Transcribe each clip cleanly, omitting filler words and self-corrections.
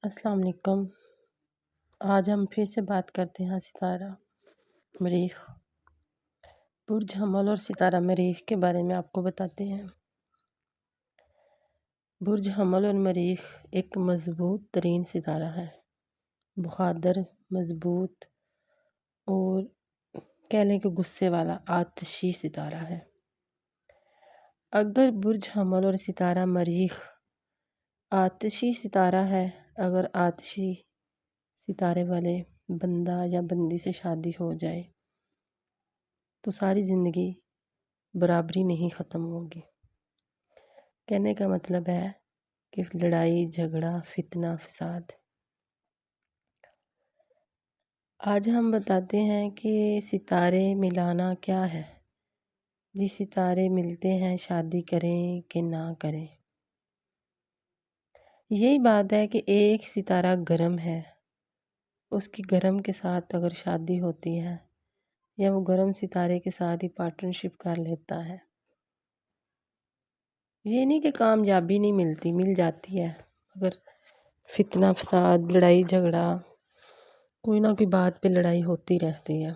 السلام علیکم۔ آج ہم پھر سے بات کرتے ہیں ستارہ مریخ، برج حمل اور ستارہ مریخ کے بارے میں آپ کو بتاتے ہیں۔ برج حمل اور مریخ ایک مضبوط ترین ستارہ ہے، بہادر، مضبوط اور کہہ لیں کہ غصے والا آتشی ستارہ ہے۔ اگر برج حمل اور ستارہ مریخ آتشی ستارہ ہے، اگر آتشی ستارے والے بندہ یا بندی سے شادی ہو جائے تو ساری زندگی برابری نہیں ختم ہوگی۔ کہنے کا مطلب ہے کہ لڑائی جھگڑا فتنہ فساد۔ آج ہم بتاتے ہیں کہ ستارے ملانا کیا ہے، جی ستارے ملتے ہیں شادی کریں کہ نہ کریں۔ یہی بات ہے کہ ایک ستارہ گرم ہے، اس کی گرم کے ساتھ اگر شادی ہوتی ہے یا وہ گرم ستارے کے ساتھ ہی پارٹنرشپ کر لیتا ہے، یہ نہیں کہ کامیابی نہیں ملتی، مل جاتی ہے، مگر فتنہ فساد لڑائی جھگڑا کوئی نہ کوئی بات پہ لڑائی ہوتی رہتی ہے۔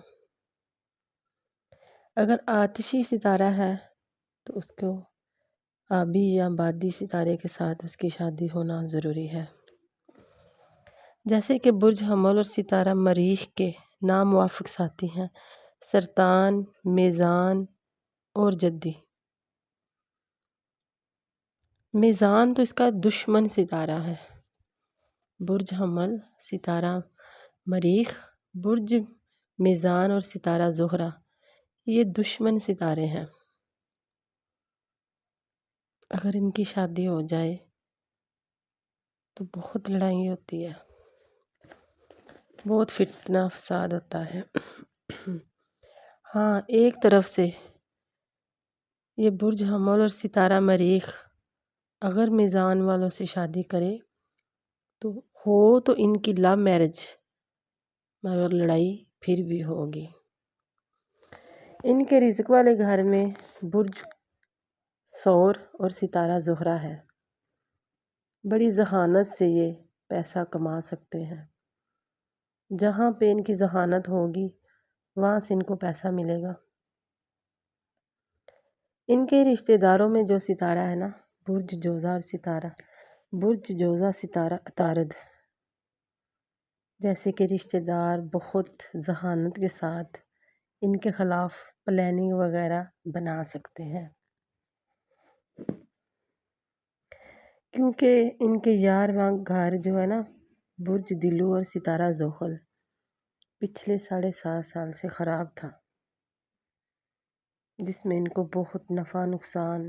اگر آتشی ستارہ ہے تو اس کو آبی یا بادی ستارے کے ساتھ اس کی شادی ہونا ضروری ہے۔ جیسے کہ برج حمل اور ستارہ مریخ کے ناموافق ساتھی ہیں سرطان، میزان اور جدی۔ میزان تو اس کا دشمن ستارہ ہے، برج حمل، ستارہ مریخ، برج میزان اور ستارہ زہرہ یہ دشمن ستارے ہیں۔ اگر ان کی شادی ہو جائے تو بہت لڑائی ہوتی ہے، بہت فتنہ فساد ہوتا ہے۔ ہاں، ایک طرف سے یہ برج حمل اور ستارہ مریخ اگر میزان والوں سے شادی کرے تو ان کی لو میرج، مگر لڑائی پھر بھی ہوگی۔ ان کے رزق والے گھر میں برج ثور اور ستارہ زہرہ ہے، بڑی ذہانت سے یہ پیسہ کما سکتے ہیں۔ جہاں پہ ان کی ذہانت ہوگی وہاں سے ان کو پیسہ ملے گا۔ ان کے رشتہ داروں میں جو ستارہ ہے نا، برج جوزہ اور ستارہ برج جوزہ ستارہ عطارد، جیسے کہ رشتہ دار بہت ذہانت کے ساتھ ان کے خلاف پلاننگ وغیرہ بنا سکتے ہیں، کیونکہ ان کے یارواں گھر جو ہے نا برج دلو اور ستارہ زحل پچھلے 7.5 سال سے خراب تھا، جس میں ان کو بہت نفع نقصان،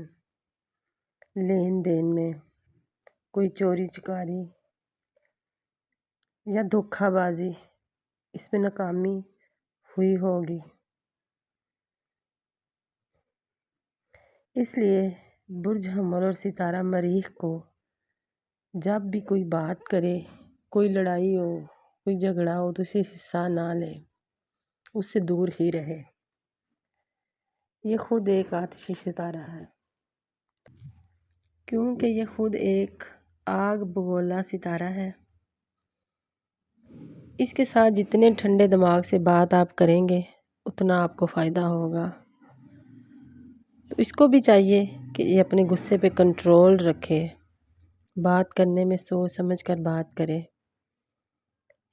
لین دین میں کوئی چوری چکاری یا دھوکہ بازی، اس میں ناکامی ہوئی ہوگی۔ اس لیے برج حمل اور ستارہ مریخ کو جب بھی کوئی بات کرے، کوئی لڑائی ہو، کوئی جھگڑا ہو تو اسے حصہ نہ لے، اس سے دور ہی رہے۔ یہ خود ایک آتشی ستارہ ہے، کیونکہ یہ خود ایک آگ بگولا ستارہ ہے۔ اس کے ساتھ جتنے ٹھنڈے دماغ سے بات آپ کریں گے اتنا آپ کو فائدہ ہوگا۔ تو اس کو بھی چاہیے کہ یہ اپنے غصے پہ کنٹرول رکھے، بات کرنے میں سوچ سمجھ کر بات کرے۔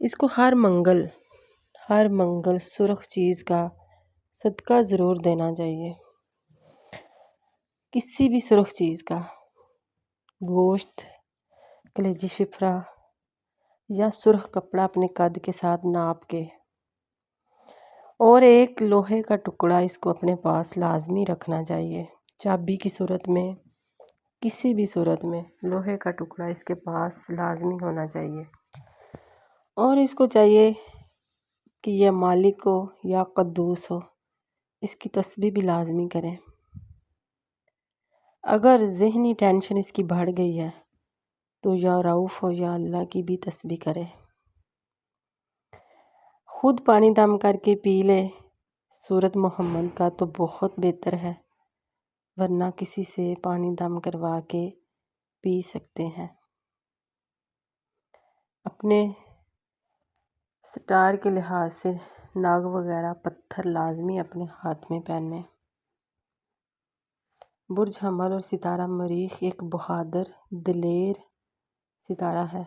اس کو ہر منگل سرخ چیز کا صدقہ ضرور دینا چاہیے، کسی بھی سرخ چیز کا، گوشت، کلیجی شفرا یا سرخ کپڑا اپنے قد کے ساتھ ناپ کے، اور ایک لوہے کا ٹکڑا اس کو اپنے پاس لازمی رکھنا چاہیے، چابی کی صورت میں، کسی بھی صورت میں لوہے کا ٹکڑا اس کے پاس لازمی ہونا چاہیے۔ اور اس کو چاہیے کہ یہ مالک ہو یا قدوس ہو، اس کی تسبیح بھی لازمی کریں۔ اگر ذہنی ٹینشن اس کی بڑھ گئی ہے تو یا رؤوف ہو یا اللہ کی بھی تسبیح کرے۔ خود پانی دم کر کے پی لے سورت محمد کا تو بہت بہتر ہے، ورنہ کسی سے پانی دم کروا کے پی سکتے ہیں۔ اپنے سٹار کے لحاظ سے ناگ وغیرہ پتھر لازمی اپنے ہاتھ میں پہنیں۔ برج حمل اور ستارہ مریخ ایک بہادر دلیر ستارہ ہے،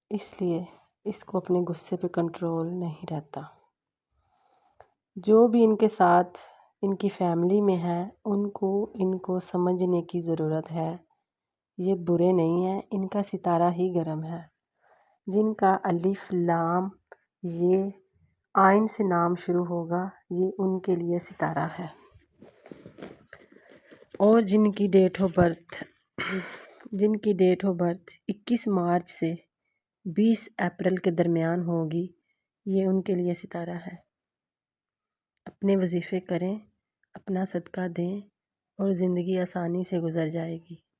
اس لیے اس کو اپنے غصے پہ کنٹرول نہیں رہتا۔ جو بھی ان کے ساتھ ان کی فیملی میں ہے ان کو سمجھنے کی ضرورت ہے، یہ برے نہیں ہیں، ان کا ستارہ ہی گرم ہے۔ جن کا الف لام یہ آئن سے نام شروع ہوگا، یہ ان کے لیے ستارہ ہے۔ اور جن کی ڈیٹ آف برتھ 21 مارچ سے 20 اپریل کے درمیان ہوگی، یہ ان کے لیے ستارہ ہے۔ اپنے وظیفے کریں، اپنا صدقہ دیں اور زندگی آسانی سے گزر جائے گی۔